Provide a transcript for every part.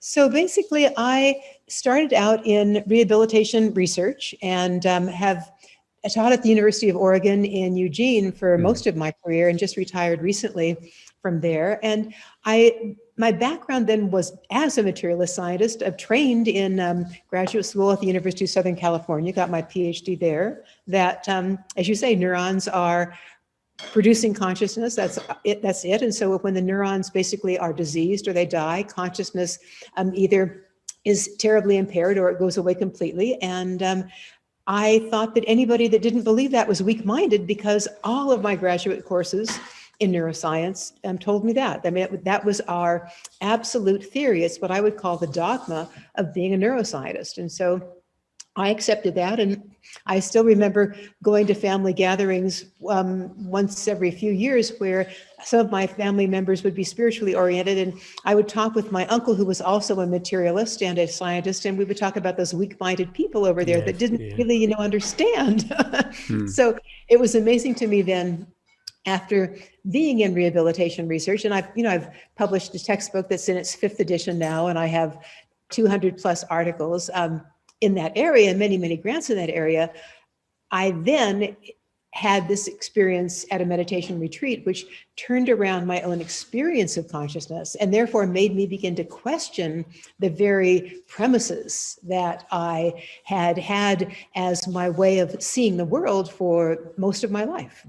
So basically, I started out in rehabilitation research and have taught at the University of Oregon in Eugene for most of my career and just retired recently from there. And my background then was as a materialist scientist. I've trained in graduate school at the University of Southern California, got my PhD there, that, as you say, neurons are producing consciousness. That's it. And so when the neurons basically are diseased or they die, consciousness either is terribly impaired or it goes away completely. And I thought that anybody that didn't believe that was weak-minded, because all of my graduate courses in neuroscience told me that. I mean, that was our absolute theory. It's what I would call the dogma of being a neuroscientist. And so I accepted that, and I still remember going to family gatherings once every few years where some of my family members would be spiritually oriented, and I would talk with my uncle, who was also a materialist and a scientist, and we would talk about those weak-minded people over there that didn't really, understand. So it was amazing to me then, after being in rehabilitation research, and I've published a textbook that's in its 5th edition now, and I have 200 plus articles in that area, and many, many grants in that area. I then had this experience at a meditation retreat, which turned around my own experience of consciousness and therefore made me begin to question the very premises that I had had as my way of seeing the world for most of my life.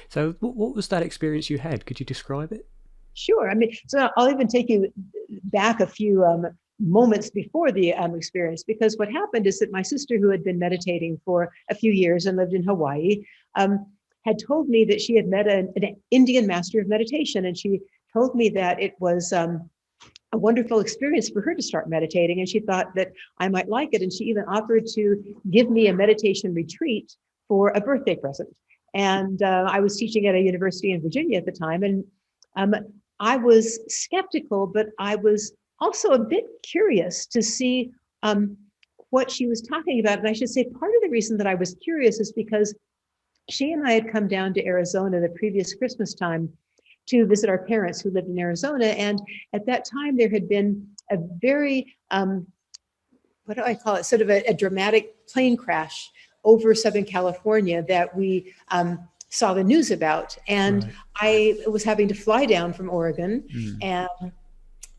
So what was that experience you had? Could you describe it? Sure. I mean, so I'll even take you back a few moments before the experience, because what happened is that my sister, who had been meditating for a few years and lived in Hawaii, had told me that she had met an Indian master of meditation, and she told me that it was a wonderful experience for her to start meditating, and she thought that I might like it, and she even offered to give me a meditation retreat for a birthday present. And I was teaching at a university in Virginia at the time, and I was skeptical, but I was also a bit curious to see what she was talking about. And I should say, part of the reason that I was curious is because she and I had come down to Arizona the previous Christmas time to visit our parents who lived in Arizona. And at that time, there had been a very, what do I call it, sort of a dramatic plane crash over Southern California that we saw the news about. And I was having to fly down from Oregon and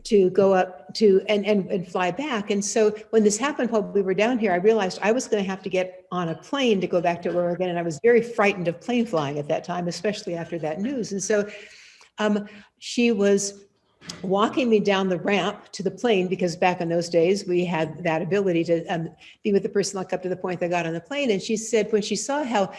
to go up to and fly back. And so when this happened while we were down here, I realized I was going to have to get on a plane to go back to Oregon. And I was very frightened of plane flying at that time, especially after that news. And so she was walking me down the ramp to the plane, because back in those days, we had that ability to be with the person like up to the point they got on the plane. And she said, when she saw how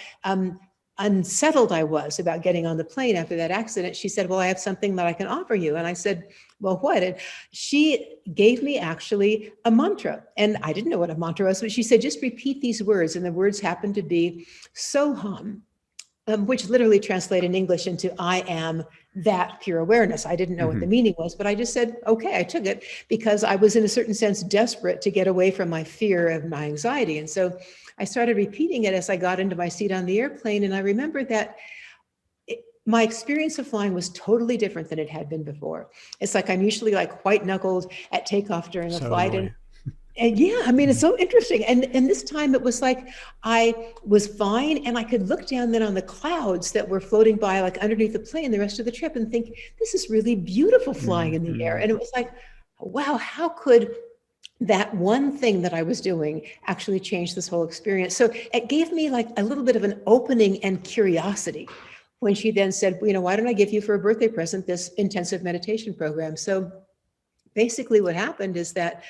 unsettled I was about getting on the plane after that accident, she said, well, I have something that I can offer you. And I said, well, what? And she gave me actually a mantra. And I didn't know what a mantra was, but she said, just repeat these words. And the words happened to be Soham, which literally translate in English into I am that pure awareness. I didn't know what the meaning was, but I just said, okay, I took it, because I was in a certain sense desperate to get away from my fear of my anxiety. And so I started repeating it as I got into my seat on the airplane. And I remember that my experience of flying was totally different than it had been before. It's like I'm usually like white knuckled at takeoff during a flight. And yeah, I mean, it's so interesting. And this time it was like I was fine, and I could look down then on the clouds that were floating by like underneath the plane the rest of the trip and think, this is really beautiful flying in the air. And it was like, wow, how could that one thing that I was doing actually change this whole experience? So it gave me like a little bit of an opening and curiosity when she then said, why don't I give you for a birthday present this intensive meditation program? So basically what happened is that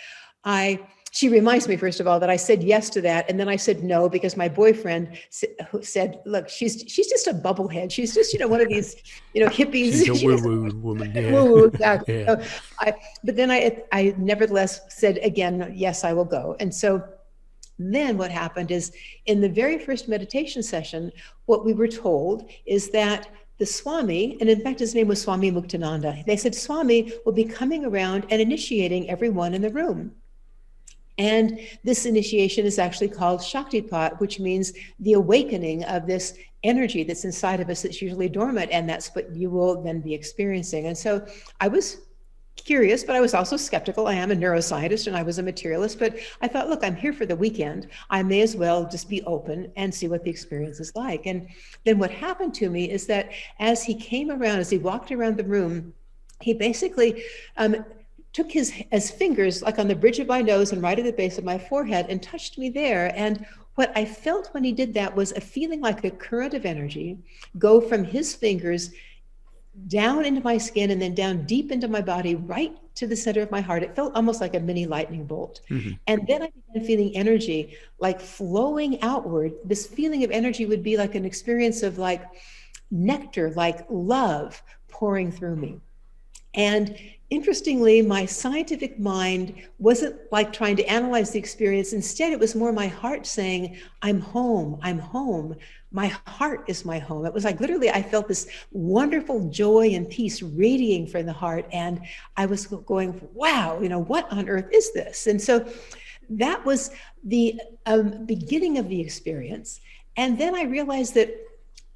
I She reminds me, first of all, that I said yes to that. And then I said no, because my boyfriend said, look, she's just a bubblehead. She's just, one of these, hippies. She's a woo-woo woman. Yeah. Woo-woo, exactly. Yeah. So but then I nevertheless said again, yes, I will go. And so then what happened is, in the very first meditation session, what we were told is that the Swami, and in fact, his name was Swami Muktananda, they said Swami will be coming around and initiating everyone in the room. And this initiation is actually called Shaktipat, which means the awakening of this energy that's inside of us that's usually dormant, and that's what you will then be experiencing. And so I was curious, but I was also skeptical. I am a neuroscientist and I was a materialist, but I thought, look, I'm here for the weekend. I may as well just be open and see what the experience is like. And then what happened to me is that as he came around, as he walked around the room, he basically took his fingers like on the bridge of my nose and right at the base of my forehead and touched me there. And what I felt when he did that was a feeling like a current of energy go from his fingers down into my skin and then down deep into my body, right to the center of my heart. It felt almost like a mini lightning bolt. Mm-hmm. And then I began feeling energy like flowing outward. This feeling of energy would be like an experience of like nectar, like love pouring through me. And interestingly, my scientific mind wasn't like trying to analyze the experience. Instead, it was more my heart saying, I'm home, I'm home. My heart is my home. It was like literally, I felt this wonderful joy and peace radiating from the heart. And I was going, wow, what on earth is this? And so that was the beginning of the experience. And then I realized that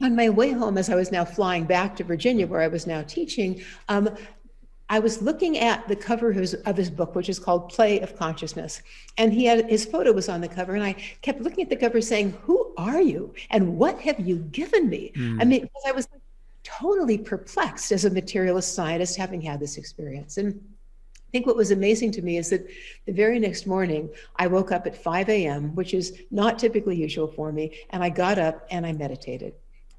on my way home, as I was now flying back to Virginia, where I was now teaching, I was looking at the cover of his book, which is called Play of Consciousness. And his photo was on the cover. And I kept looking at the cover saying, who are you? And what have you given me? I mean, because I was totally perplexed as a materialist scientist, having had this experience. And I think what was amazing to me is that the very next morning, I woke up at 5 a.m., which is not typically usual for me. And I got up and I meditated.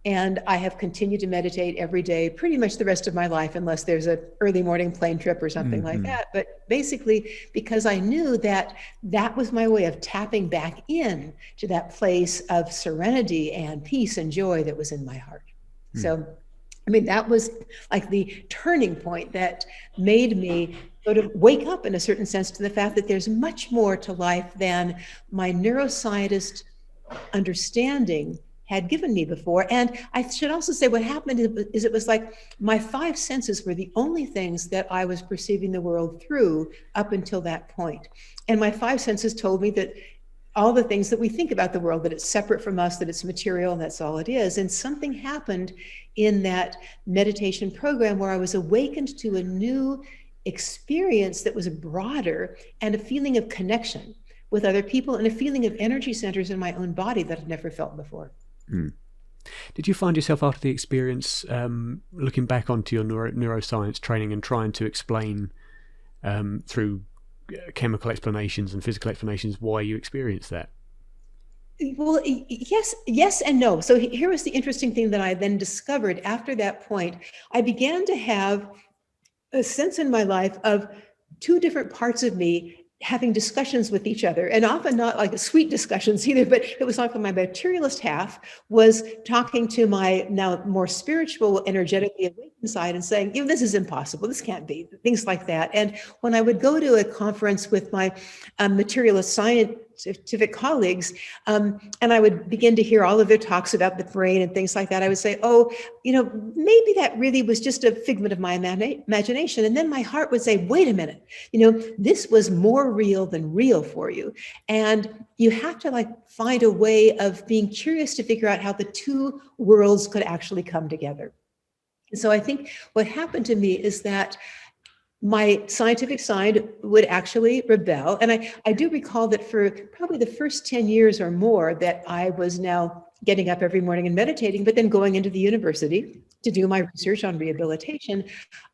And I have continued to meditate every day, pretty much the rest of my life, unless there's an early morning plane trip or something like that. But basically, because I knew that that was my way of tapping back in to that place of serenity and peace and joy that was in my heart. So, I mean, that was like the turning point that made me sort of wake up in a certain sense to the fact that there's much more to life than my neuroscientist understanding had given me before. And I should also say what happened is it was like my five senses were the only things that I was perceiving the world through up until that point. And my five senses told me that all the things that we think about the world, that it's separate from us, that it's material, and that's all it is. And something happened in that meditation program where I was awakened to a new experience that was broader and a feeling of connection with other people and a feeling of energy centers in my own body that I'd never felt before. Did you find yourself after the experience looking back onto your neuroscience training and trying to explain through chemical explanations and physical explanations why you experienced that? Well, yes and no. So here was the interesting thing that I then discovered after that point. I began to have a sense in my life of two different parts of me having discussions with each other, and often not like sweet discussions either, but it was like my materialist half was talking to my now more spiritual, energetically awakened side and saying, this is impossible, this can't be, things like that. And when I would go to a conference with my materialist scientific colleagues, and I would begin to hear all of their talks about the brain and things like that, I would say, maybe that really was just a figment of my imagination. And then my heart would say, wait a minute, this was more real than real for you. And you have to find a way of being curious to figure out how the two worlds could actually come together. And so I think what happened to me is that my scientific side would actually rebel. And I do recall that for probably the first 10 years or more that I was now getting up every morning and meditating, but then going into the university to do my research on rehabilitation,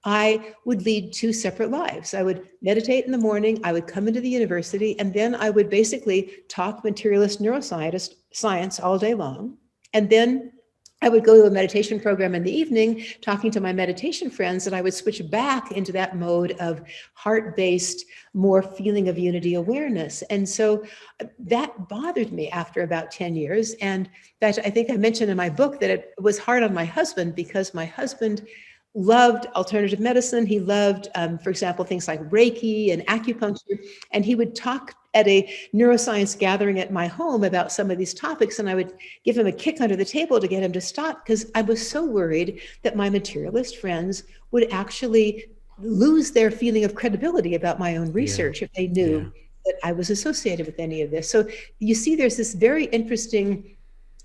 I would lead two separate lives. I would meditate in the morning, I would come into the university, and then I would basically talk materialist neuroscience all day long. And then I would go to a meditation program in the evening, talking to my meditation friends, and I would switch back into that mode of heart-based, more feeling of unity awareness. And so that bothered me after about 10 years. And that I think I mentioned in my book that it was hard on my husband because my husband loved alternative medicine. He loved, for example, things like Reiki and acupuncture. And he would talk at a neuroscience gathering at my home about some of these topics. And I would give him a kick under the table to get him to stop, because I was so worried that my materialist friends would actually lose their feeling of credibility about my own research if they knew that I was associated with any of this. So you see, there's this very interesting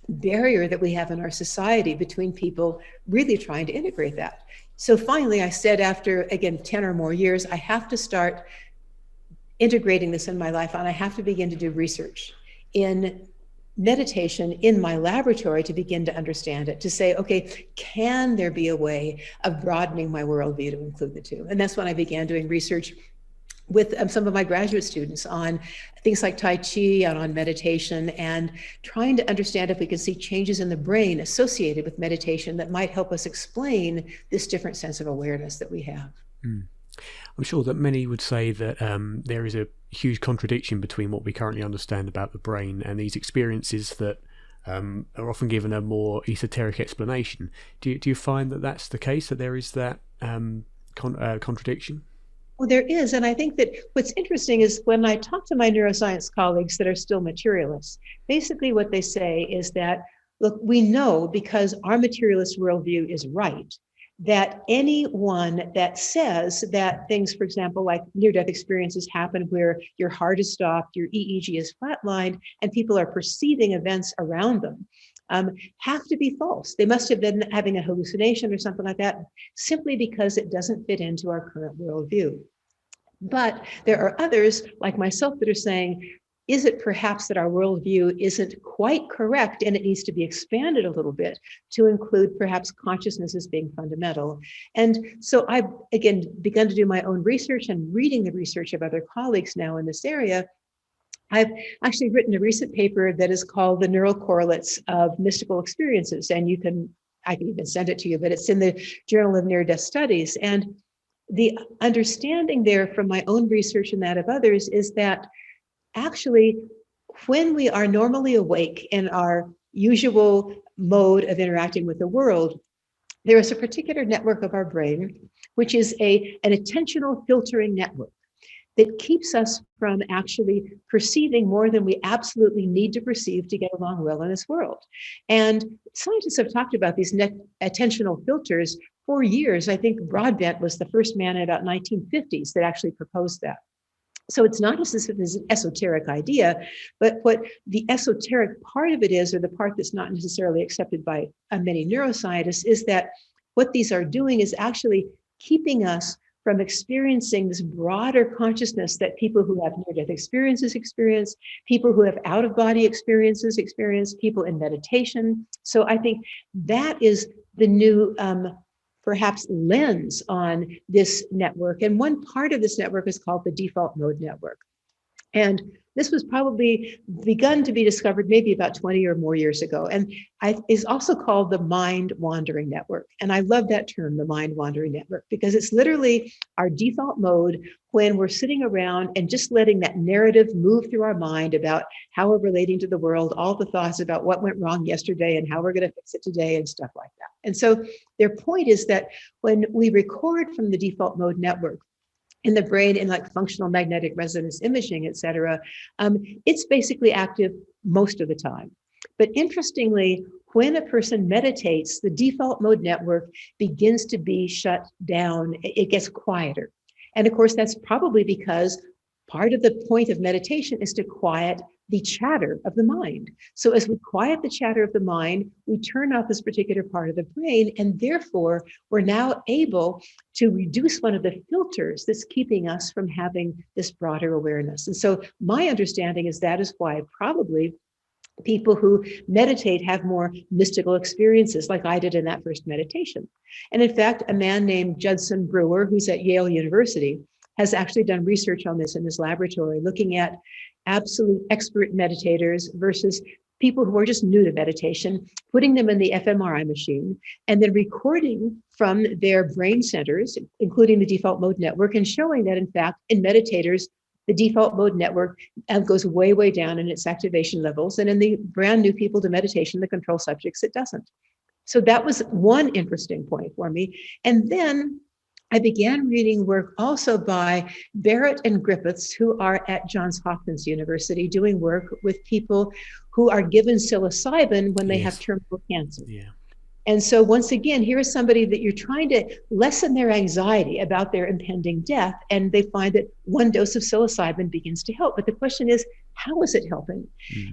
barrier that we have in our society between people really trying to integrate that. So finally, I said, after, again, 10 or more years, I have to start integrating this in my life, and I have to begin to do research in meditation in my laboratory to begin to understand it, to say, okay, can there be a way of broadening my worldview to include the two? And that's when I began doing research with some of my graduate students on things like Tai Chi and on meditation, and trying to understand if we can see changes in the brain associated with meditation that might help us explain this different sense of awareness that we have. I'm sure that many would say that there is a huge contradiction between what we currently understand about the brain and these experiences that are often given a more esoteric explanation. Do you find that that's the case, that there is that contradiction? Well, there is. And I think that what's interesting is when I talk to my neuroscience colleagues that are still materialists, basically what they say is that, look, we know, because our materialist worldview is right, that anyone that says that things, for example, like near-death experiences happen where your heart is stopped, your EEG is flatlined, and people are perceiving events around them, have to be false. They must have been having a hallucination or something like that, simply because it doesn't fit into our current worldview. But there are others, like myself, that are saying, is it perhaps that our worldview isn't quite correct and it needs to be expanded a little bit to include perhaps consciousness as being fundamental? And so I've, again, begun to do my own research and reading the research of other colleagues now in this area. I've actually written a recent paper that is called The Neural Correlates of Mystical Experiences. And I can even send it to you, but it's in the Journal of Near-Death Studies. And the understanding there from my own research and that of others is that actually, when we are normally awake in our usual mode of interacting with the world, there is a particular network of our brain, which is an attentional filtering network that keeps us from actually perceiving more than we absolutely need to perceive to get along well in this world. And scientists have talked about these attentional filters for years. I think Broadbent was the first man in about 1950s that actually proposed that. So it's not as if it's an esoteric idea, but what the esoteric part of it is, or the part that's not necessarily accepted by many neuroscientists, is that what these are doing is actually keeping us from experiencing this broader consciousness that people who have near-death experiences experience, people who have out-of-body experiences experience, people in meditation. So I think that is the new perhaps lens on this network. And one part of this network is called the default mode network. And this was probably begun to be discovered maybe about 20 or more years ago. And is also called the mind wandering network. And I love that term, the mind wandering network, because it's literally our default mode when we're sitting around and just letting that narrative move through our mind about how we're relating to the world, all the thoughts about what went wrong yesterday and how we're going to fix it today and stuff like that. And so their point is that when we record from the default mode network, in the brain, in like functional magnetic resonance imaging, et cetera, it's basically active most of the time. But interestingly, when a person meditates, the default mode network begins to be shut down. It gets quieter. And of course, that's probably because part of the point of meditation is to quiet the chatter of the mind. So as we quiet the chatter of the mind, we turn off this particular part of the brain, and therefore we're now able to reduce one of the filters that's keeping us from having this broader awareness. And so my understanding is that is why probably people who meditate have more mystical experiences, like I did in that first meditation. And in fact, a man named Judson Brewer, who's at Yale University, has actually done research on this in his laboratory, looking at absolute expert meditators versus people who are just new to meditation, putting them in the fMRI machine, and then recording from their brain centers, including the default mode network, and showing that, in fact, in meditators, the default mode network goes way, way down in its activation levels. And in the brand new people to meditation, the control subjects, it doesn't. So that was one interesting point for me. And then I began reading work also by Barrett and Griffiths, who are at Johns Hopkins University doing work with people who are given psilocybin when they have terminal cancer. Yeah. And so once again, here is somebody that you're trying to lessen their anxiety about their impending death, and they find that one dose of psilocybin begins to help. But the question is, how is it helping?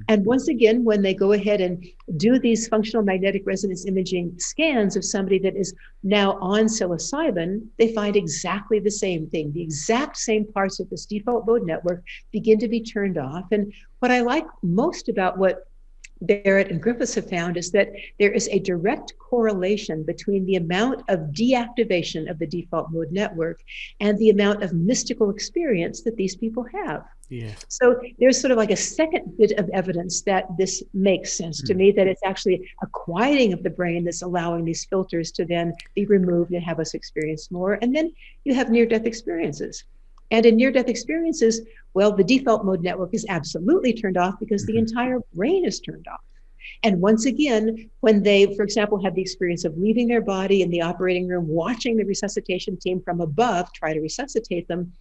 And once again, when they go ahead and do these functional magnetic resonance imaging scans of somebody that is now on psilocybin, they find exactly the same thing. The exact same parts of this default mode network begin to be turned off. And what I like most about what Barrett and Griffiths have found is that there is a direct correlation between the amount of deactivation of the default mode network and the amount of mystical experience that these people have. Yeah. So there's sort of like a second bit of evidence that this makes sense to me, that it's actually a quieting of the brain that's allowing these filters to then be removed and have us experience more. And then you have near-death experiences. And in near-death experiences, well, the default mode network is absolutely turned off because the entire brain is turned off. And once again, when they, for example, have the experience of leaving their body in the operating room, watching the resuscitation team from above try to resuscitate them,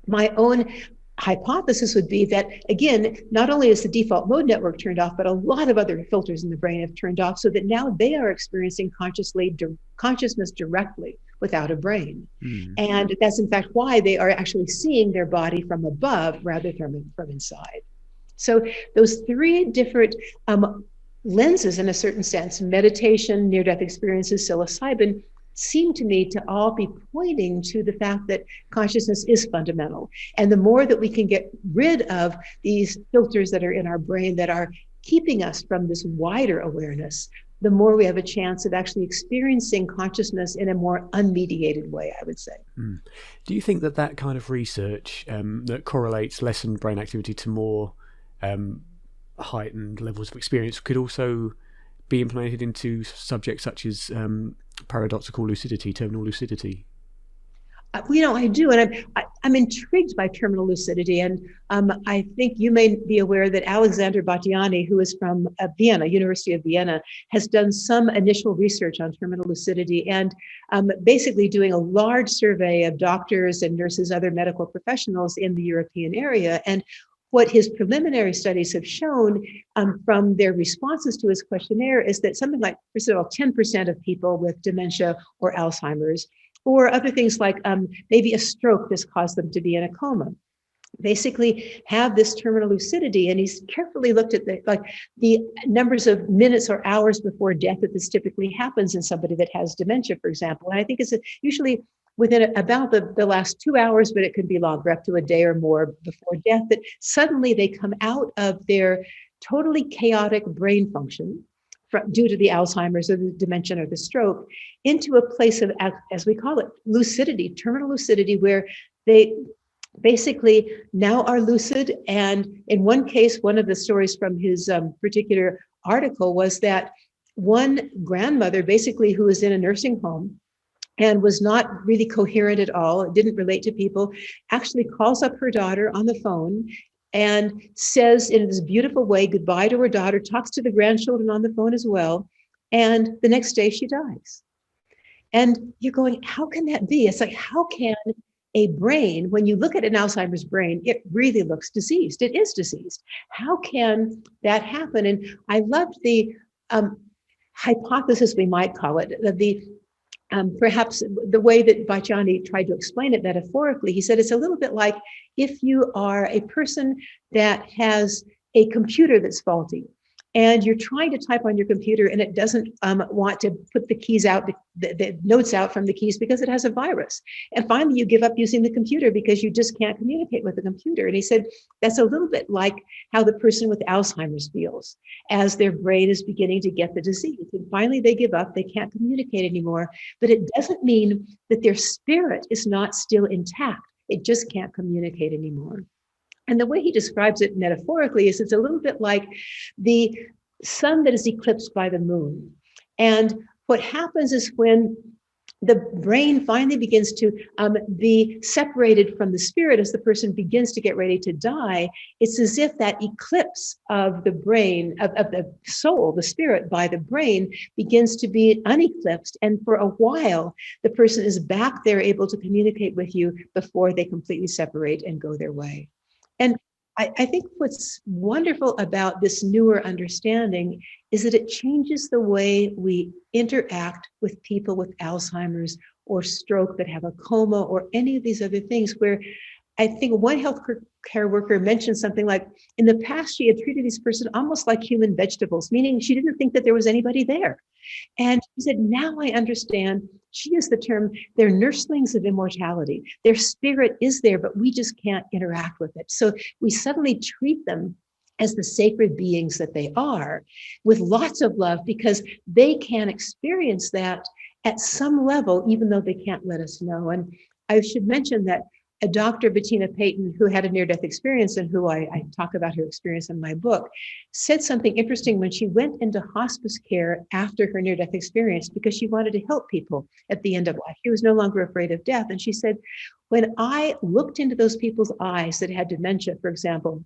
my own hypothesis would be that, again, not only is the default mode network turned off, but a lot of other filters in the brain have turned off, so that now they are experiencing consciousness directly without a brain. And that's in fact why they are actually seeing their body from above rather than from inside. So those three different lenses, in a certain sense, meditation, near-death experiences, psilocybin, seem to me to all be pointing to the fact that consciousness is fundamental. And the more that we can get rid of these filters that are in our brain that are keeping us from this wider awareness, the more we have a chance of actually experiencing consciousness in a more unmediated way, I would say. Do you think that that kind of research that correlates lessened brain activity to more heightened levels of experience could also be implemented into subjects such as paradoxical lucidity, terminal lucidity? I do, and I'm intrigued by terminal lucidity, and I think you may be aware that Alexander Battiani, who is from Vienna, University of Vienna, has done some initial research on terminal lucidity, and basically doing a large survey of doctors and nurses, other medical professionals in the European area. And what his preliminary studies have shown from their responses to his questionnaire is that something like, first of all, 10% of people with dementia or Alzheimer's, or other things like maybe a stroke that's caused them to be in a coma, basically have this terminal lucidity. And he's carefully looked at the numbers of minutes or hours before death that this typically happens in somebody that has dementia, for example. And I think it's usually within about the last 2 hours, but it could be longer, up to a day or more before death, that suddenly they come out of their totally chaotic brain function due to the Alzheimer's or the dementia or the stroke, into a place of, as we call it, lucidity, terminal lucidity, where they basically now are lucid. And in one case, one of the stories from his particular article was that one grandmother, basically, who was in a nursing home and was not really coherent at all, didn't relate to people, actually calls up her daughter on the phone and says in this beautiful way goodbye to her daughter, talks to the grandchildren on the phone as well. And the next day she dies. And you're going, how can that be? It's like, how can a brain, when you look at an Alzheimer's brain, it really looks diseased. It is diseased. How can that happen? And I loved the hypothesis, we might call it, perhaps the way that Bajani tried to explain it metaphorically. He said it's a little bit like if you are a person that has a computer that's faulty, and you're trying to type on your computer and it doesn't want to put the keys out, the notes out from the keys because it has a virus. And finally you give up using the computer because you just can't communicate with the computer. And he said, that's a little bit like how the person with Alzheimer's feels as their brain is beginning to get the disease. And finally they give up, they can't communicate anymore, but it doesn't mean that their spirit is not still intact. It just can't communicate anymore. And the way he describes it metaphorically is it's a little bit like the sun that is eclipsed by the moon. And what happens is when the brain finally begins to be separated from the spirit as the person begins to get ready to die, it's as if that eclipse of the brain, of the soul, the spirit by the brain, begins to be uneclipsed. And for a while, the person is back there able to communicate with you before they completely separate and go their way. And I think what's wonderful about this newer understanding is that it changes the way we interact with people with Alzheimer's or stroke that have a coma or any of these other things, where I think one healthcare worker mentioned something like, in the past, she had treated this person almost like human vegetables, meaning she didn't think that there was anybody there. And she said, now I understand. She used the term, they're nurslings of immortality. Their spirit is there, but we just can't interact with it. So we suddenly treat them as the sacred beings that they are, with lots of love, because they can experience that at some level, even though they can't let us know. And I should mention that a Dr. Bettina Payton, who had a near-death experience and who I talk about her experience in my book, said something interesting when she went into hospice care after her near-death experience, because she wanted to help people at the end of life. She was no longer afraid of death. And she said, when I looked into those people's eyes that had dementia, for example,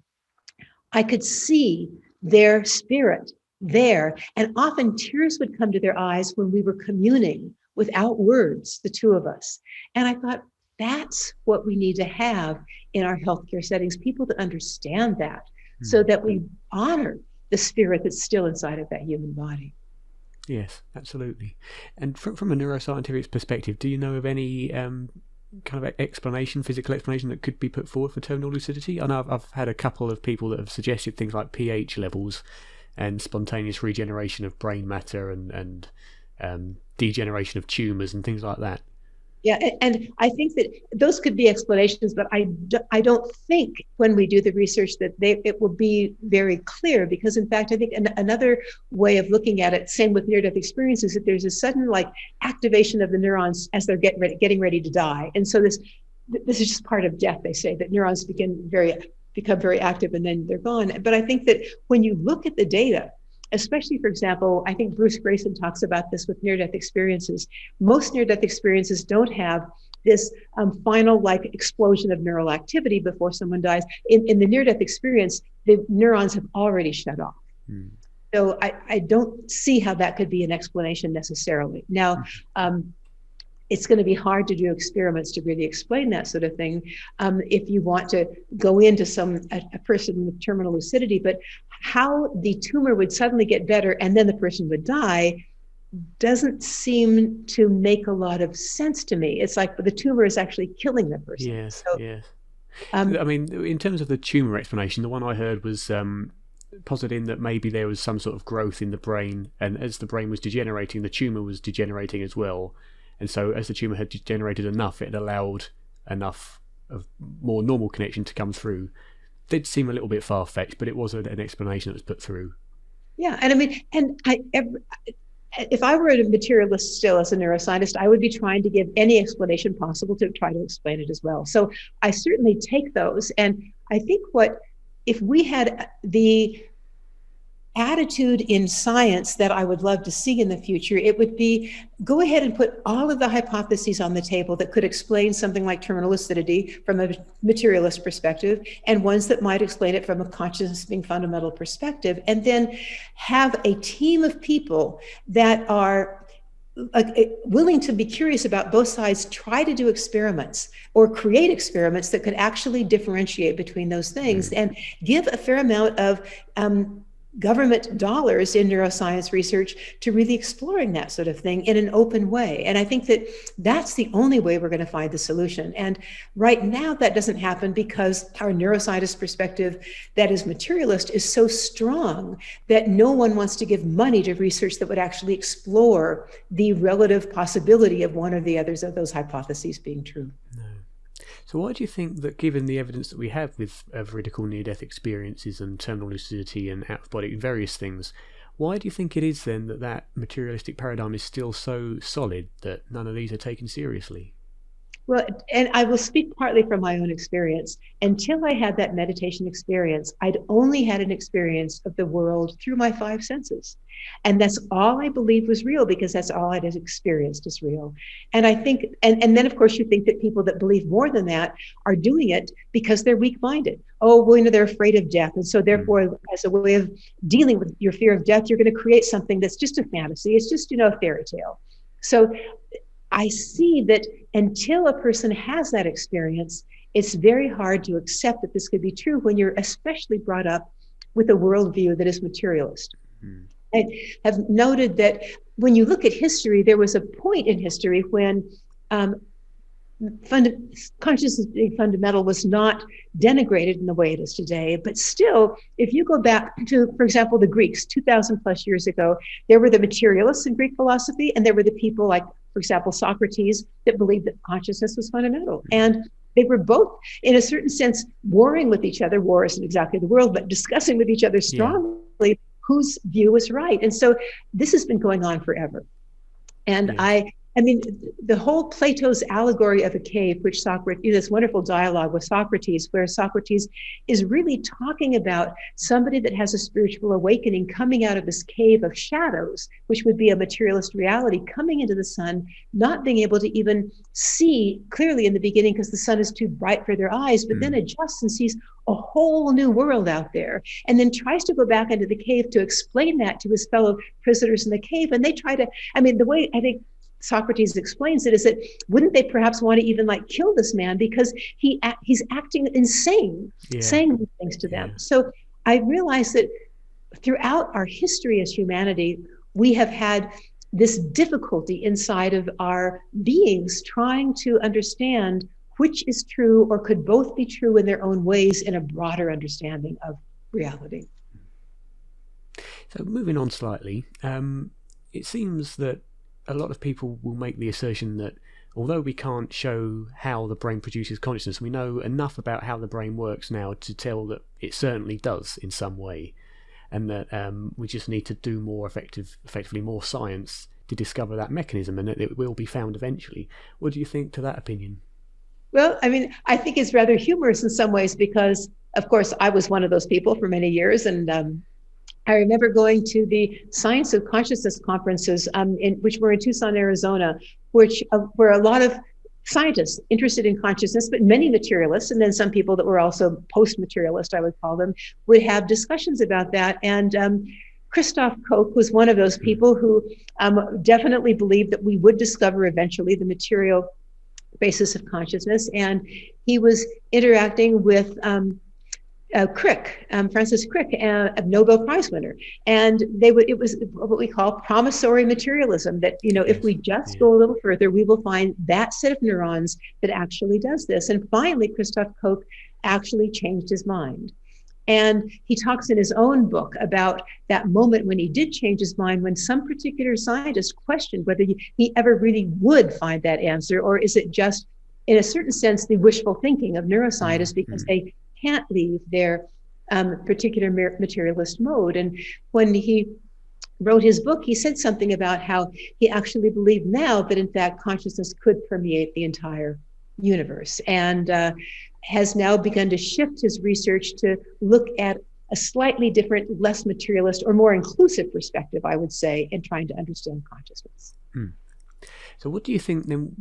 I could see their spirit there. And often tears would come to their eyes when we were communing without words, the two of us. And I thought, that's what we need to have in our healthcare settings, people that understand that, so that we honor the spirit that's still inside of that human body. Yes, absolutely. And from a neuroscientific perspective, do you know of any kind of explanation, physical explanation, that could be put forward for terminal lucidity? I know I've had a couple of people that have suggested things like pH levels and spontaneous regeneration of brain matter and degeneration of tumors and things like that. Yeah, and I think that those could be explanations, but I don't think when we do the research that it will be very clear, because in fact, I think another way of looking at it, same with near-death experiences, that there's a sudden like activation of the neurons as they're getting ready to die. And so this is just part of death, they say, that neurons become very active and then they're gone. But I think that when you look at the data, especially, for example, I think Bruce Grayson talks about this with near-death experiences. Most near-death experiences don't have this final like explosion of neural activity before someone dies. In the near-death experience, the neurons have already shut off. So I don't see how that could be an explanation necessarily. Now, it's going to be hard to do experiments to really explain that sort of thing if you want to go into a person with terminal lucidity. But how the tumor would suddenly get better and then the person would die doesn't seem to make a lot of sense to me. It's like the tumor is actually killing the person. Yes, yes. I mean, in terms of the tumor explanation, the one I heard was positing that maybe there was some sort of growth in the brain, and as the brain was degenerating, the tumor was degenerating as well. And so as the tumor had degenerated enough, it allowed enough of more normal connection to come through. It did seem a little bit far-fetched, but it was an explanation that was put through. Yeah, and I mean, if I were a materialist still as a neuroscientist, I would be trying to give any explanation possible to try to explain it as well. So I certainly take those. And I think if we had the attitude in science that I would love to see in the future, it would be go ahead and put all of the hypotheses on the table that could explain something like terminal lucidity from a materialist perspective, and ones that might explain it from a consciousness being fundamental perspective, and then have a team of people that are willing to be curious about both sides, try to do experiments or create experiments that could actually differentiate between those things and give a fair amount of government dollars in neuroscience research to really exploring that sort of thing in an open way. And I think that that's the only way we're going to find the solution. And right now that doesn't happen because our neuroscientist perspective that is materialist is so strong that no one wants to give money to research that would actually explore the relative possibility of one or the others of those hypotheses being true. No. So why do you think that, given the evidence that we have with veridical near-death experiences and terminal lucidity and out-of-body and various things, why do you think it is then that materialistic paradigm is still so solid that none of these are taken seriously? Well, and I will speak partly from my own experience. Until I had that meditation experience, I'd only had an experience of the world through my five senses. And that's all I believed was real, because that's all I'd experienced as real. And I think, and then of course you think that people that believe more than that are doing it because they're weak-minded. Oh, well, they're afraid of death. And so therefore, as a way of dealing with your fear of death, you're going to create something that's just a fantasy. It's just, a fairy tale. So I see that until a person has that experience, it's very hard to accept that this could be true when you're especially brought up with a worldview that is materialist. I have noted that when you look at history, there was a point in history when consciousness being fundamental was not denigrated in the way it is today. But still, if you go back to, for example, the Greeks 2,000 plus years ago, there were the materialists in Greek philosophy, and there were the people like, for example, Socrates, that believed that consciousness was fundamental. And they were both, in a certain sense, warring with each other. War isn't exactly the word, but discussing with each other strongly whose view was right. And so this has been going on forever. And I mean, the whole Plato's allegory of a cave, which Socrates, this wonderful dialogue with Socrates, where Socrates is really talking about somebody that has a spiritual awakening coming out of this cave of shadows, which would be a materialist reality, coming into the sun, not being able to even see clearly in the beginning because the sun is too bright for their eyes, but then adjusts and sees a whole new world out there, and then tries to go back into the cave to explain that to his fellow prisoners in the cave. And they try to, I mean, the way I think Socrates explains it is that wouldn't they perhaps want to even like kill this man because he's acting insane, saying these things to them. So I realized that throughout our history as humanity, we have had this difficulty inside of our beings trying to understand which is true or could both be true in their own ways in a broader understanding of reality. So moving on slightly, it seems that a lot of people will make the assertion that although we can't show how the brain produces consciousness, we know enough about how the brain works now to tell that it certainly does in some way, and that we just need to do more effectively more science to discover that mechanism, and that it will be found eventually. What do you think to that opinion? Well, I mean, I think it's rather humorous in some ways because, of course, I was one of those people for many years, and I remember going to the Science of Consciousness conferences, which were in Tucson, Arizona, which were a lot of scientists interested in consciousness, but many materialists, and then some people that were also post-materialist, I would call them, would have discussions about that. And Christoph Koch was one of those people who definitely believed that we would discover eventually the material basis of consciousness. And he was interacting with Crick, Francis Crick, a Nobel Prize winner, and it was what we call promissory materialism. That if we just go a little further, we will find that set of neurons that actually does this. And finally, Christoph Koch actually changed his mind, and he talks in his own book about that moment when he did change his mind, when some particular scientist questioned whether he ever really would find that answer, or is it just, in a certain sense, the wishful thinking of neuroscientists because they can't leave their particular materialist mode. And when he wrote his book, he said something about how he actually believed now that in fact consciousness could permeate the entire universe, and has now begun to shift his research to look at a slightly different, less materialist or more inclusive perspective, I would say, in trying to understand consciousness. So what do you think then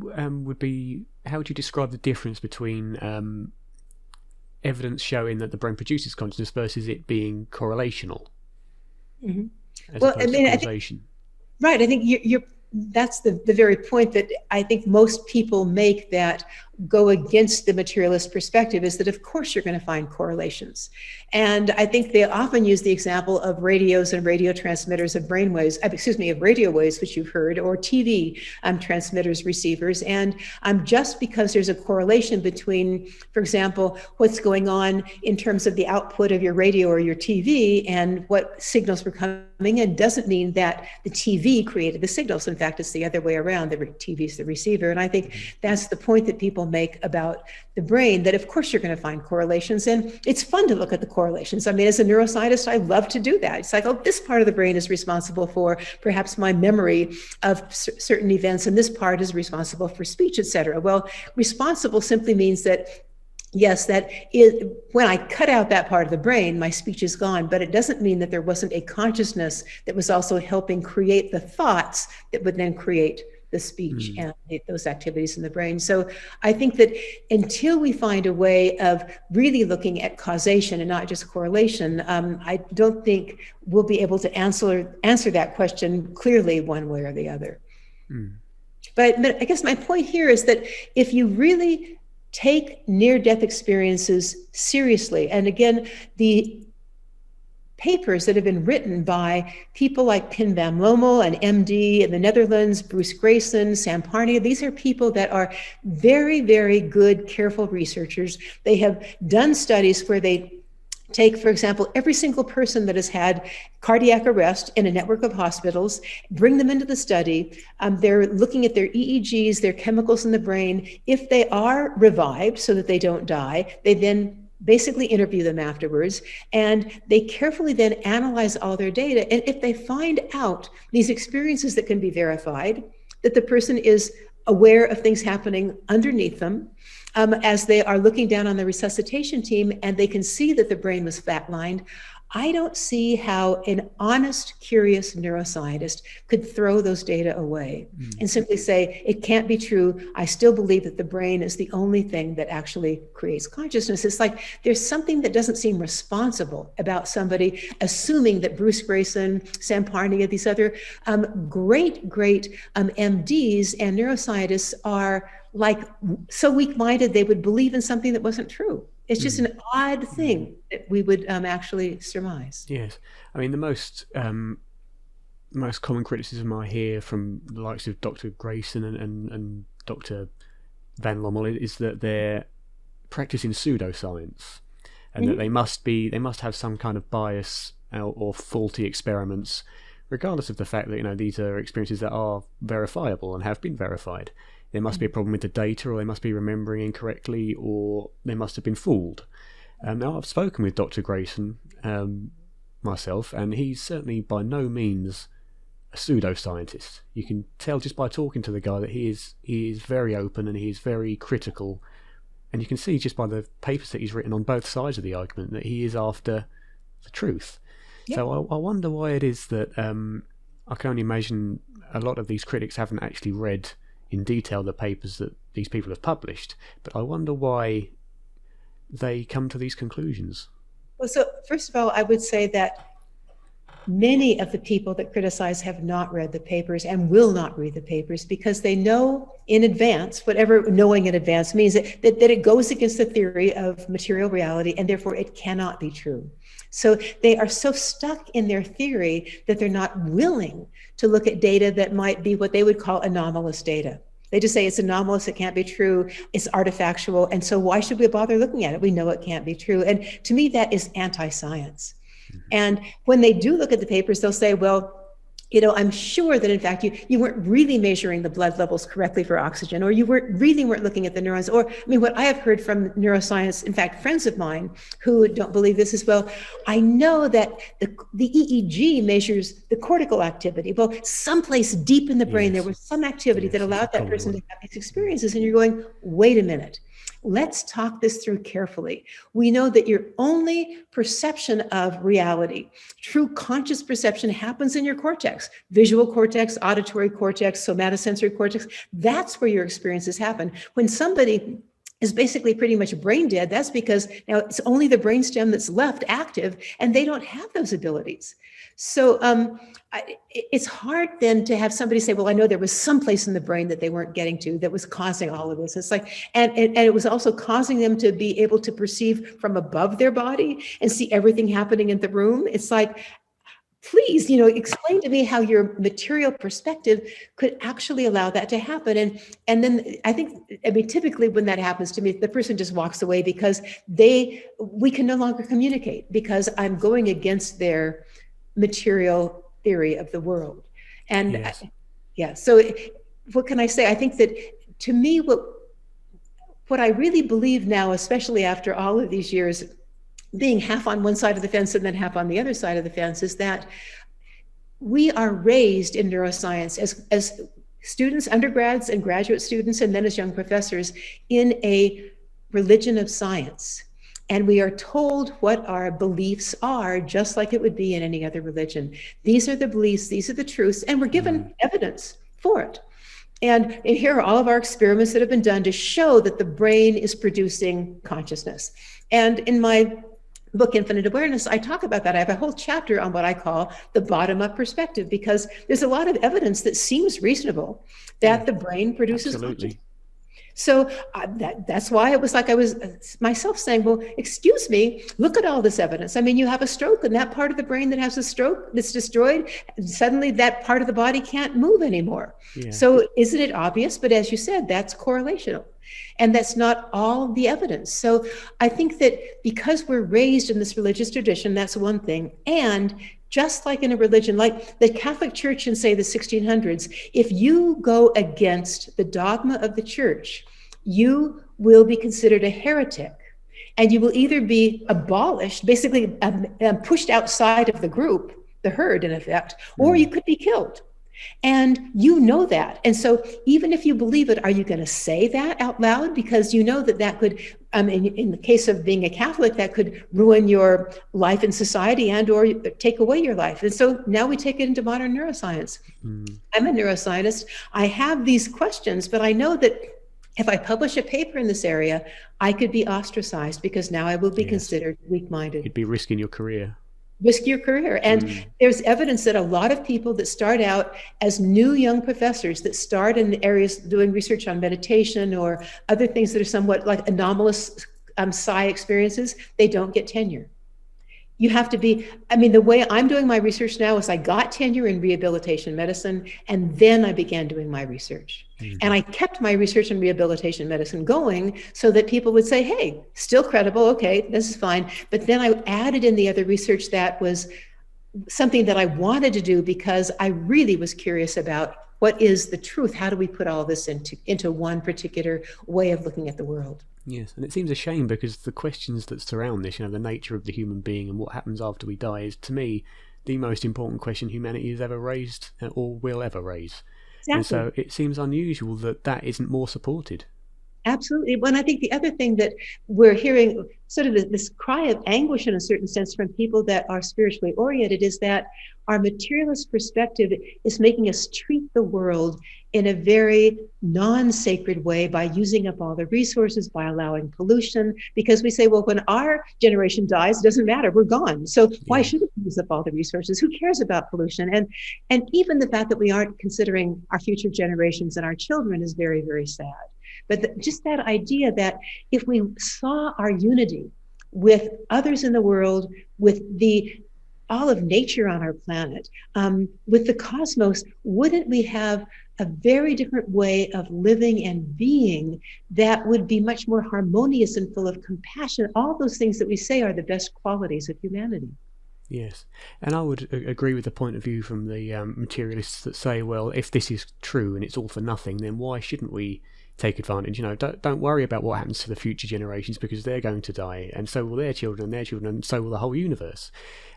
how would you describe the difference between evidence showing that the brain produces consciousness versus it being correlational? Well, I mean, I think you're that's the very point that I think most people make that go against the materialist perspective, is that of course you're going to find correlations. And I think they often use the example of radios and radio transmitters of brainwaves, of radio waves, which you've heard, or TV transmitters, receivers. And just because there's a correlation between, for example, what's going on in terms of the output of your radio or your TV and what signals were coming in, doesn't mean that the TV created the signals. In fact, it's the other way around. The TV is the receiver. And I think that's the point that people people make about the brain, that of course you're going to find correlations, and it's fun to look at the correlations. I mean, as a neuroscientist, I love to do that. It's like, oh, this part of the brain is responsible for perhaps my memory of certain events, and this part is responsible for speech, etc. Well, responsible simply means that, yes, that is, when I cut out that part of the brain, my speech is gone, but it doesn't mean that there wasn't a consciousness that was also helping create the thoughts that would then create the speech and those activities in the brain. So I think that until we find a way of really looking at causation and not just correlation, I don't think we'll be able to answer that question clearly one way or the other. But I guess my point here is that if you really take near-death experiences seriously, and again, the papers that have been written by people like Pim van Lommel, an MD in the Netherlands, Bruce Grayson, Sam Parnia, these are people that are very, very good, careful researchers. They have done studies where they take, for example, every single person that has had cardiac arrest in a network of hospitals, bring them into the study. They're looking at their EEGs, their chemicals in the brain. If they are revived so that they don't die, they then basically interview them afterwards, and they carefully then analyze all their data. And if they find out these experiences that can be verified, that the person is aware of things happening underneath them, as they are looking down on the resuscitation team, and they can see that the brain was flatlined, I don't see how an honest, curious neuroscientist could throw those data away and simply say, it can't be true. I still believe that the brain is the only thing that actually creates consciousness. It's like there's something that doesn't seem responsible about somebody assuming that Bruce Grayson, Sam Parnia, these other great MDs and neuroscientists are like so weak-minded they would believe in something that wasn't true. It's just an odd thing that we would actually surmise. Yes. I mean, the most common criticism I hear from the likes of Dr. Grayson and Dr. Van Lommel is that they're practicing pseudoscience, and that they must have some kind of bias or faulty experiments, regardless of the fact that, these are experiences that are verifiable and have been verified. There must be a problem with the data, or they must be remembering incorrectly, or they must have been fooled. Now, I've spoken with Dr. Grayson myself, and he's certainly by no means a pseudoscientist. You can tell just by talking to the guy that he is very open and he is very critical, and you can see just by the papers that he's written on both sides of the argument that he is after the truth. Yep. So I wonder why it is that I can only imagine a lot of these critics haven't actually read in detail the papers that these people have published, but I wonder why they come to these conclusions. Well, so first of all, I would say that many of the people that criticize have not read the papers and will not read the papers because they know in advance, whatever knowing in advance means, that it goes against the theory of material reality, and therefore it cannot be true. So they are so stuck in their theory that they're not willing to look at data that might be what they would call anomalous data. They just say it's anomalous, it can't be true, it's artifactual, and so why should we bother looking at it? We know it can't be true. And to me, that is anti-science. And when they do look at the papers, they'll say, well, I'm sure that in fact you weren't really measuring the blood levels correctly for oxygen, or you weren't looking at the neurons. Or, I mean, what I have heard from neuroscience, in fact, friends of mine who don't believe this as well, I know that the EEG measures the cortical activity. Well, someplace deep in the brain, there was some activity that allowed that person to have these experiences. And you're going, wait a minute. Let's talk this through carefully. We know that your only perception of reality, true conscious perception, happens in your cortex, visual cortex, auditory cortex, somatosensory cortex. That's where your experiences happen. When somebody is basically pretty much brain dead, that's because now it's only the brainstem that's left active, and they don't have those abilities. So it's hard then to have somebody say, well, I know there was some place in the brain that they weren't getting to that was causing all of this. It's like, and it was also causing them to be able to perceive from above their body and see everything happening in the room. It's like, please, explain to me how your material perspective could actually allow that to happen. And then typically when that happens to me, the person just walks away because we can no longer communicate because I'm going against their material theory of the world. And so what can I say? I think that to me, what I really believe now, especially after all of these years being half on one side of the fence and then half on the other side of the fence, is that we are raised in neuroscience as students, undergrads and graduate students, and then as young professors, in a religion of science. And we are told what our beliefs are, just like it would be in any other religion. These are the beliefs, these are the truths, and we're given evidence for it. And here are all of our experiments that have been done to show that the brain is producing consciousness. And in my book, Infinite Awareness, I talk about that. I have a whole chapter on what I call the bottom-up perspective, because there's a lot of evidence that seems reasonable that the brain produces consciousness. So that's why it was like I was myself saying, well, excuse me, look at all this evidence. I mean, you have a stroke, and that part of the brain that has a stroke that's destroyed, suddenly that part of the body can't move anymore. Yeah. So isn't it obvious? But as you said, that's correlational. And that's not all the evidence. So I think that because we're raised in this religious tradition, that's one thing. And just like in a religion, like the Catholic Church in, say, the 1600s, if you go against the dogma of the church, you will be considered a heretic. And you will either be abolished, basically pushed outside of the group, the herd in effect, or you could be killed. And you know that. And so even if you believe it, are you going to say that out loud? Because you know that that could, in the case of being a Catholic, that could ruin your life in society and or take away your life. And so now we take it into modern neuroscience. I'm a neuroscientist. I have these questions, but I know that if I publish a paper in this area, I could be ostracized because now I will be considered weak-minded. You'd be risking your career. Risk your career. And there's evidence that a lot of people that start out as new young professors that start in areas doing research on meditation or other things that are somewhat like anomalous psi experiences, they don't get tenure. You have to be, I mean, the way I'm doing my research now is I got tenure in rehabilitation medicine, and then I began doing my research. And I kept my research in rehabilitation medicine going so that people would say, hey, still credible, okay, this is fine. But then I added in the other research that was something that I wanted to do because I really was curious about what is the truth? How do we put all this into one particular way of looking at the world? Yes, and it seems a shame because the questions that surround this, the nature of the human being and what happens after we die is, to me, the most important question humanity has ever raised or will ever raise. Exactly. And so it seems unusual that that isn't more supported. Absolutely. Well, and I think the other thing that we're hearing, sort of this cry of anguish in a certain sense from people that are spiritually oriented, is that our materialist perspective is making us treat the world in a very non-sacred way by using up all the resources, by allowing pollution, because we say, well, when our generation dies, it doesn't matter, we're gone. So why should we use up all the resources? Who cares about pollution? And even the fact that we aren't considering our future generations and our children is very, very sad. But just that idea that if we saw our unity with others in the world, with all of nature on our planet, with the cosmos, wouldn't we have a very different way of living and being that would be much more harmonious and full of compassion? All those things that we say are the best qualities of humanity. Yes, and I would agree with the point of view from the materialists that say, well, if this is true and it's all for nothing, then why shouldn't we take advantage? Don't worry about what happens to the future generations because they're going to die, and so will their children, and so will the whole universe.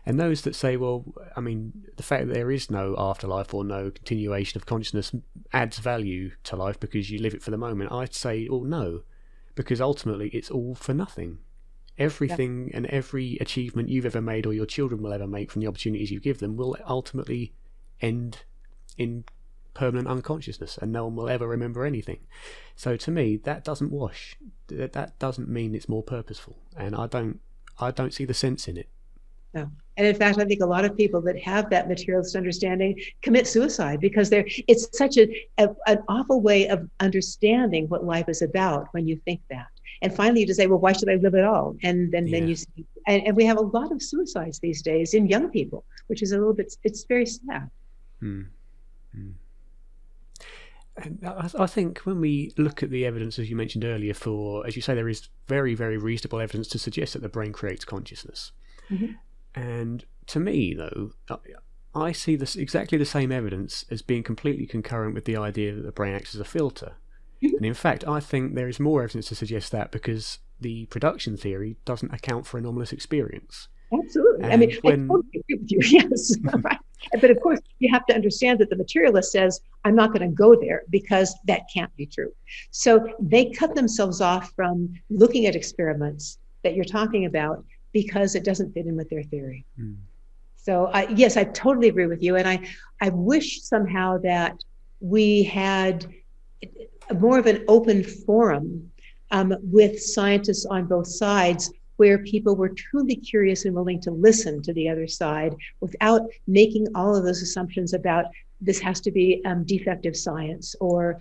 And those that say, well, I mean, the fact that there is no afterlife or no continuation of consciousness adds value to life because you live it for the moment, I'd say, well, no, because ultimately it's all for nothing. Everything and every achievement you've ever made or your children will ever make from the opportunities you give them will ultimately end in permanent unconsciousness, and no one will ever remember anything. So to me, that doesn't wash. That doesn't mean it's more purposeful, and I don't see the sense in it. No. And in fact, I think a lot of people that have that materialist understanding commit suicide because it's such an awful way of understanding what life is about when you think that. And finally, you just say, well, why should I live at all? And then you see, and we have a lot of suicides these days in young people, which is a little bit, it's very sad. And I think when we look at the evidence, as you mentioned earlier, as you say, there is very, very reasonable evidence to suggest that the brain creates consciousness. And to me, though, I see this exactly the same evidence as being completely concurrent with the idea that the brain acts as a filter. And in fact, I think there is more evidence to suggest that, because the production theory doesn't account for anomalous experience. Absolutely. And I mean, I totally agree with you. Yes. Right. But of course, you have to understand that the materialist says, I'm not going to go there because that can't be true. So they cut themselves off from looking at experiments that you're talking about because it doesn't fit in with their theory. So yes, I totally agree with you. And I wish somehow that we had more of an open forum with scientists on both sides, where people were truly curious and willing to listen to the other side without making all of those assumptions about this has to be defective science, or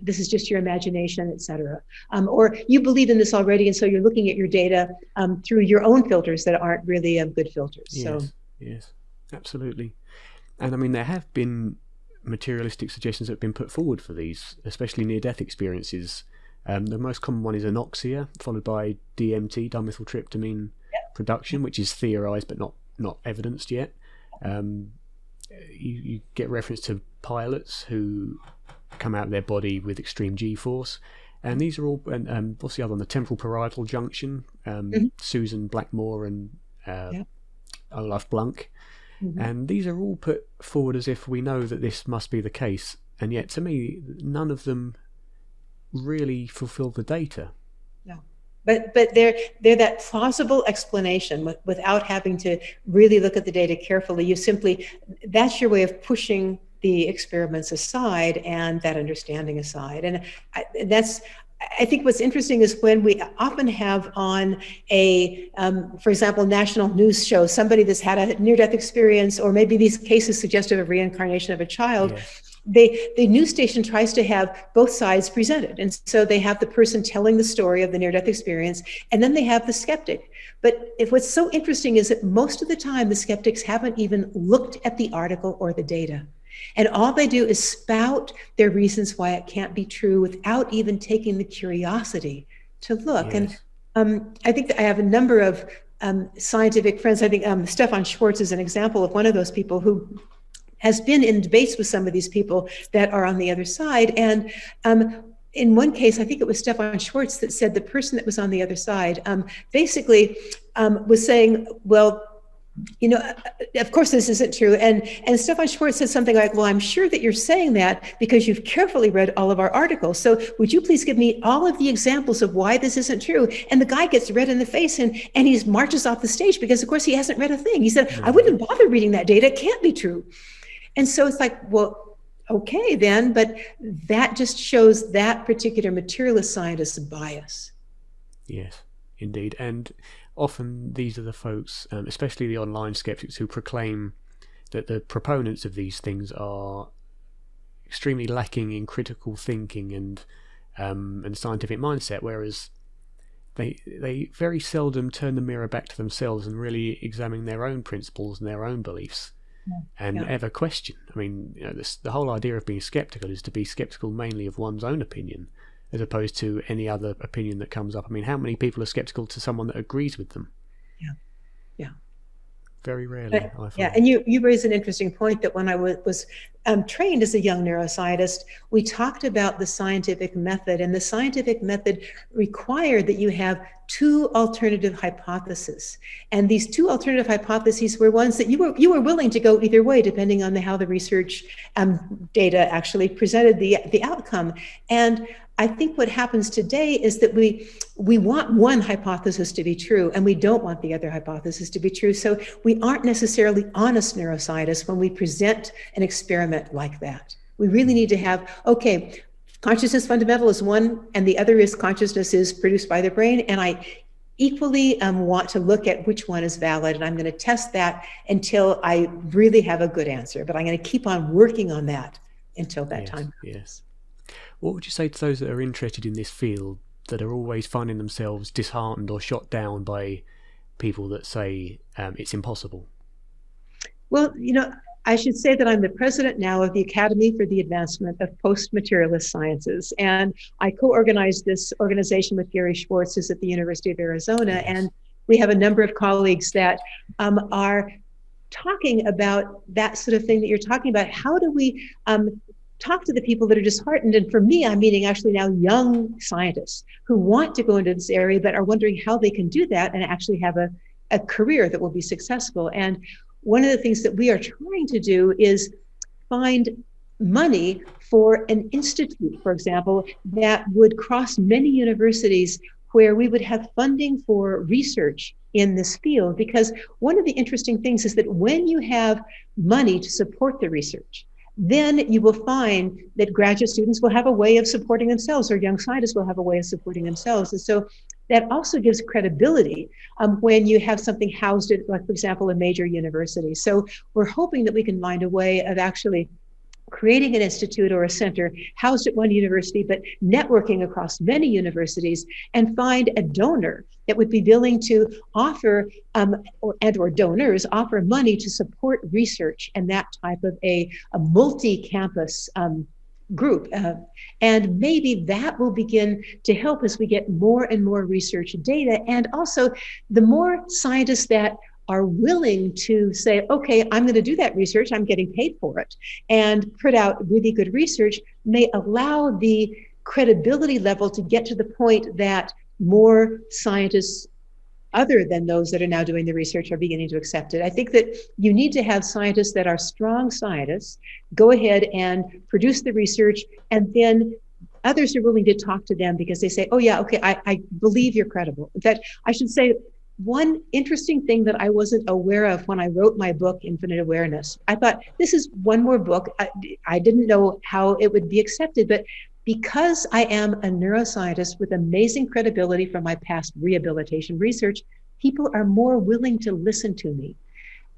this is just your imagination, et cetera. Or you believe in this already, and so you're looking at your data through your own filters that aren't really good filters. Yes, absolutely. And I mean, there have been materialistic suggestions that have been put forward for these, especially near-death experiences. The most common one is anoxia, followed by DMT, dimethyltryptamine production, which is theorized but not evidenced yet. You get reference to pilots who come out of their body with extreme G-force. And these are all, and what's the other one? The temporal parietal junction, Susan Blackmore and Olaf Blunk. And these are all put forward as if we know that this must be the case. And yet, to me, none of them really fulfill the data. No, but they're that plausible explanation without having to really look at the data carefully. That's your way of pushing the experiments aside and that understanding aside. And I think what's interesting is when we often have on for example, national news show, somebody that's had a near-death experience, or maybe these cases suggestive of reincarnation of a child. Yes. The news station tries to have both sides presented. And so they have the person telling the story of the near-death experience, and then they have the skeptic. But what's so interesting is that most of the time, the skeptics haven't even looked at the article or the data. And all they do is spout their reasons why it can't be true without even taking the curiosity to look. Yes. And I think that I have a number of scientific friends. I think Stefan Schwartz is an example of one of those people who has been in debates with some of these people that are on the other side. And in one case, I think it was Stefan Schwartz that said the person that was on the other side basically was saying, well, of course this isn't true. And Stefan Schwartz said something like, well, I'm sure that you're saying that because you've carefully read all of our articles. So would you please give me all of the examples of why this isn't true? And the guy gets red in the face and he marches off the stage because, of course, he hasn't read a thing. He said, I wouldn't bother reading that data. It can't be true. And so it's like, well, okay then, but that just shows that particular materialist scientist's bias. Yes, indeed. And often these are the folks, especially the online skeptics, who proclaim that the proponents of these things are extremely lacking in critical thinking and scientific mindset, whereas they very seldom turn the mirror back to themselves and really examine their own principles and their own beliefs. And ever question. I mean, the whole idea of being skeptical is to be skeptical mainly of one's own opinion, as opposed to any other opinion that comes up. I mean, how many people are skeptical to someone that agrees with them? Yeah. Very rarely, I find. Yeah, and you raise an interesting point that when I was trained as a young neuroscientist, we talked about the scientific method, and the scientific method required that you have two alternative hypotheses. And these two alternative hypotheses were ones that you were willing to go either way, depending on how the research data actually presented the outcome. And I think what happens today is that we want one hypothesis to be true, and we don't want the other hypothesis to be true. So we aren't necessarily honest neuroscientists when we present an experiment like that. We really need to have, okay, consciousness fundamental is one, and the other is consciousness is produced by the brain. And I equally want to look at which one is valid, and I'm going to test that until I really have a good answer. But I'm going to keep on working on that until that time. Yes. What would you say to those that are interested in this field, that are always finding themselves disheartened or shot down by people that say it's impossible? Well, I should say that I'm the president now of the Academy for the Advancement of Post-Materialist Sciences. And I co-organized this organization with Gary Schwartz, who's at the University of Arizona. Yes. And we have a number of colleagues that are talking about that sort of thing that you're talking about. How do we talk to the people that are disheartened. And for me, I'm meeting actually now young scientists who want to go into this area, but are wondering how they can do that and actually have a career that will be successful. And one of the things that we are trying to do is find money for an institute, for example, that would cross many universities where we would have funding for research in this field. Because one of the interesting things is that when you have money to support the research, then you will find that graduate students will have a way of supporting themselves, or young scientists will have a way of supporting themselves. And so that also gives credibility when you have something housed at, like, for example, a major university. So we're hoping that we can find a way of actually creating an institute or a center housed at one university, but networking across many universities, and find a donor that would be willing to offer or donors offer money to support research and that type of a multi-campus group. And maybe that will begin to help as we get more and more research data. And also the more scientists that are willing to say, okay, I'm going to do that research, I'm getting paid for it, and put out really good research, may allow the credibility level to get to the point that more scientists other than those that are now doing the research are beginning to accept it. I think that you need to have scientists that are strong scientists go ahead and produce the research, and then others are willing to talk to them because they say, oh yeah, okay, I believe you're credible. In fact, I should say, one interesting thing that I wasn't aware of when I wrote my book, Infinite Awareness, I thought, this is one more book. I didn't know how it would be accepted, but because I am a neuroscientist with amazing credibility from my past rehabilitation research, people are more willing to listen to me.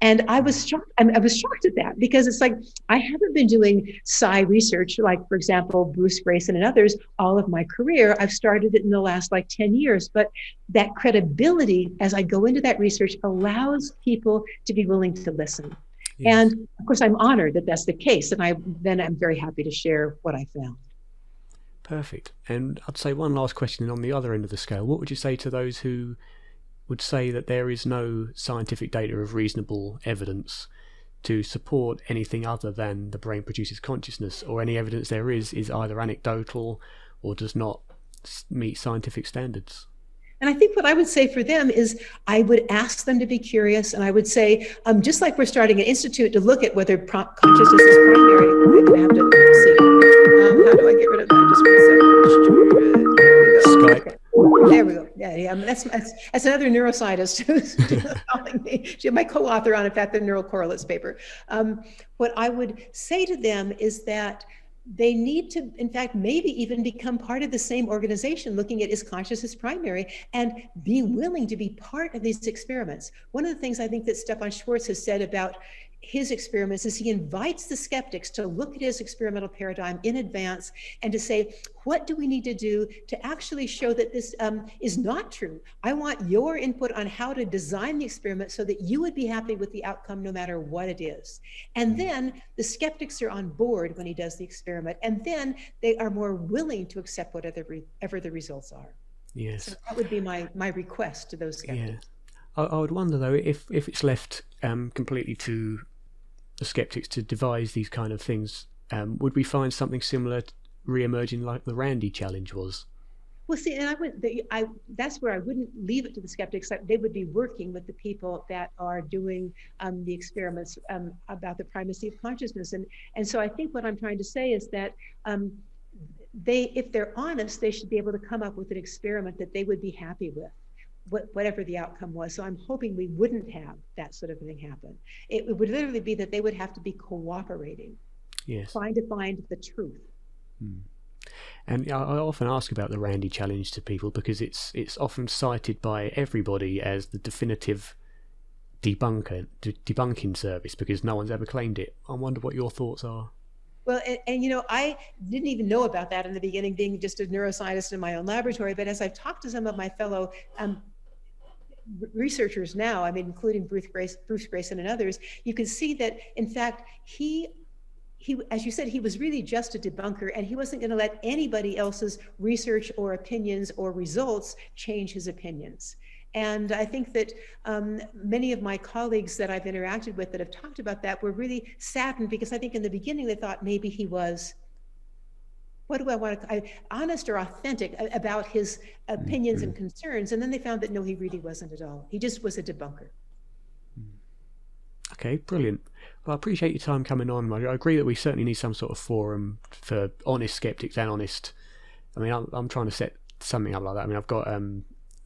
And I was shocked. I was shocked at that, because it's like, I haven't been doing psi research, like, for example, Bruce Grayson and others, all of my career. I've started it in the last 10 years. But that credibility, as I go into that research, allows people to be willing to listen. Yes. And of course, I'm honored that that's the case. And I'm very happy to share what I found. Perfect. And I'd say one last question on the other end of the scale. What would you say to those who would say that there is no scientific data of reasonable evidence to support anything other than the brain produces consciousness, or any evidence there is either anecdotal or does not meet scientific standards? And I think what I would say for them is, I would ask them to be curious, and I would say, just like we're starting an institute to look at whether consciousness is primary, I'm going to have to see. How do I get rid of that? Just 1 second. Skype. There we go. Yeah. That's another neuroscientist who's calling me. She's my co-author on, in fact, the neural correlates paper. What I would say to them is that they need to, in fact, maybe even become part of the same organization looking at, is consciousness primary, and be willing to be part of these experiments. One of the things I think that Stefan Schwartz has said about his experiments is he invites the skeptics to look at his experimental paradigm in advance and to say, what do we need to do to actually show that this is not true? I want your input on how to design the experiment so that you would be happy with the outcome no matter what it is. And then the skeptics are on board when he does the experiment, and then they are more willing to accept whatever the results are. Yes. So that would be my request to those skeptics. Yeah. I would wonder, though, if it's left completely to the skeptics to devise these kind of things, would we find something similar re-emerging like the Randy challenge was? Well, see, and that's where I wouldn't leave it to the skeptics. They would be working with the people that are doing the experiments about the primacy of consciousness. And so I think what I'm trying to say is that if they're honest, they should be able to come up with an experiment that they would be happy with, whatever the outcome was. So I'm hoping we wouldn't have that sort of thing happen. It would literally be that they would have to be cooperating, trying to find the truth. And I often ask about the Randy challenge to people, because it's often cited by everybody as the definitive debunking service, because no one's ever claimed it. I wonder what your thoughts are. Well, and I didn't even know about that in the beginning, being just a neuroscientist in my own laboratory. But as I've talked to some of my fellow researchers now, I mean, including Bruce Grayson and others, you can see that, in fact, he, as you said, he was really just a debunker, and he wasn't going to let anybody else's research or opinions or results change his opinions. And I think that many of my colleagues that I've interacted with that have talked about that were really saddened, because I think in the beginning they thought maybe he was What do I want to, honest or authentic about his opinions and concerns. And then they found that no, he really wasn't at all. He just was a debunker. Okay, brilliant. Well, I appreciate your time coming on. I agree that we certainly need some sort of forum for honest skeptics and honest. I mean, I'm trying to set something up like that. I mean, I've got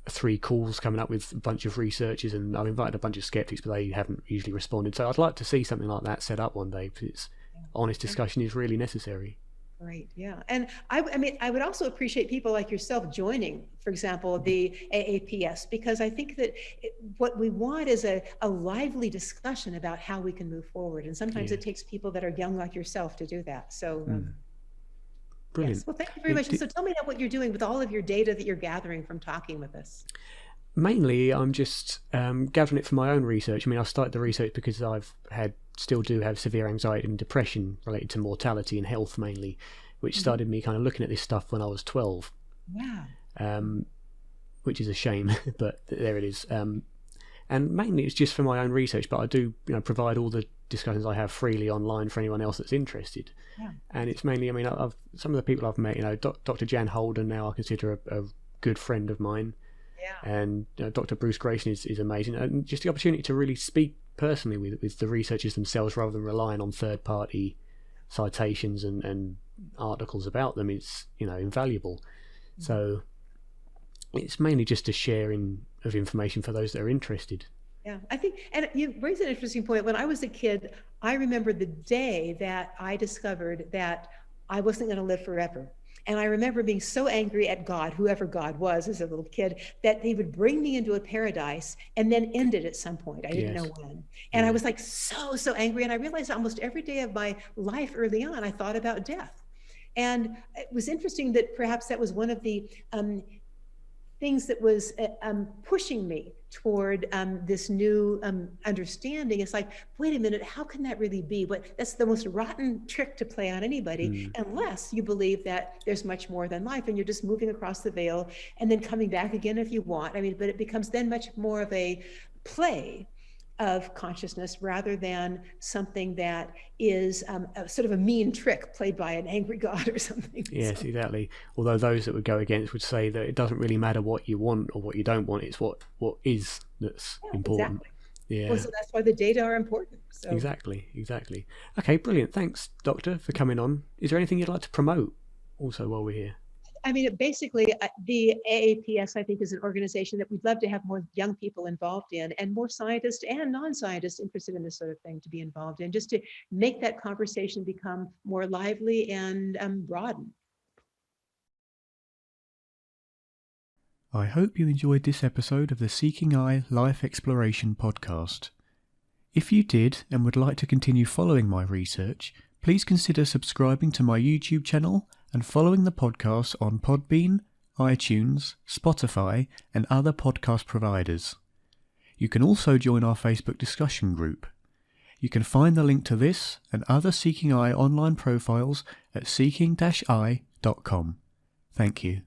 3 calls coming up with a bunch of researchers, and I've invited a bunch of skeptics, but they haven't usually responded. So I'd like to see something like that set up one day, because it's honest discussion is really necessary. Right. Yeah. And I mean, I would also appreciate people like yourself joining, for example, the AAPS, because I think that what we want is a lively discussion about how we can move forward. And sometimes it takes people that are young like yourself to do that. So, brilliant. Yes. Well, thank you very much. So tell me now what you're doing with all of your data that you're gathering from talking with us. Mainly, I'm just gathering it for my own research. I mean, I started the research because still do have severe anxiety and depression related to mortality and health mainly, which started me kind of looking at this stuff when I was 12. Wow. Which is a shame, but there it is. And mainly it's just for my own research, but I do provide all the discussions I have freely online for anyone else that's interested. Yeah. And it's mainly, I mean, some of the people I've met, Dr. Jan Holden now I consider a good friend of mine. Yeah. And Dr. Bruce Grayson is amazing, and just the opportunity to really speak personally with the researchers themselves rather than relying on third-party citations and articles about them is invaluable. So it's mainly just a sharing of information for those that are interested. Yeah, I think, and you raised an interesting point. When I was a kid, I remember the day that I discovered that I wasn't going to live forever. And I remember being so angry at God, whoever God was as a little kid, that he would bring me into a paradise and then end it at some point. I didn't know when. And I was like so angry. And I realized almost every day of my life early on, I thought about death. And it was interesting that perhaps that was one of the things that was pushing me toward this new understanding. It's like, wait a minute, how can that really be? But that's the most rotten trick to play on anybody, unless you believe that there's much more than life and you're just moving across the veil and then coming back again if you want. I mean, but it becomes then much more of a play of consciousness rather than something that is a sort of a mean trick played by an angry God or something. Yes, exactly. Although those that would go against would say that it doesn't really matter what you want or what you don't want, it's what is that's important. Exactly. Yeah. Well, so that's why the data are important. So. Exactly. Okay, brilliant. Thanks, Doctor, for coming on. Is there anything you'd like to promote also while we're here? I mean, basically, the AAPS, I think, is an organization that we'd love to have more young people involved in, and more scientists and non-scientists interested in this sort of thing to be involved in, just to make that conversation become more lively and broaden. I hope you enjoyed this episode of the Seeking Eye Life Exploration podcast. If you did and would like to continue following my research, please consider subscribing to my YouTube channel and following the podcast on Podbean, iTunes, Spotify, and other podcast providers. You can also join our Facebook discussion group. You can find the link to this and other Seeking Eye online profiles at seeking-eye.com. Thank you.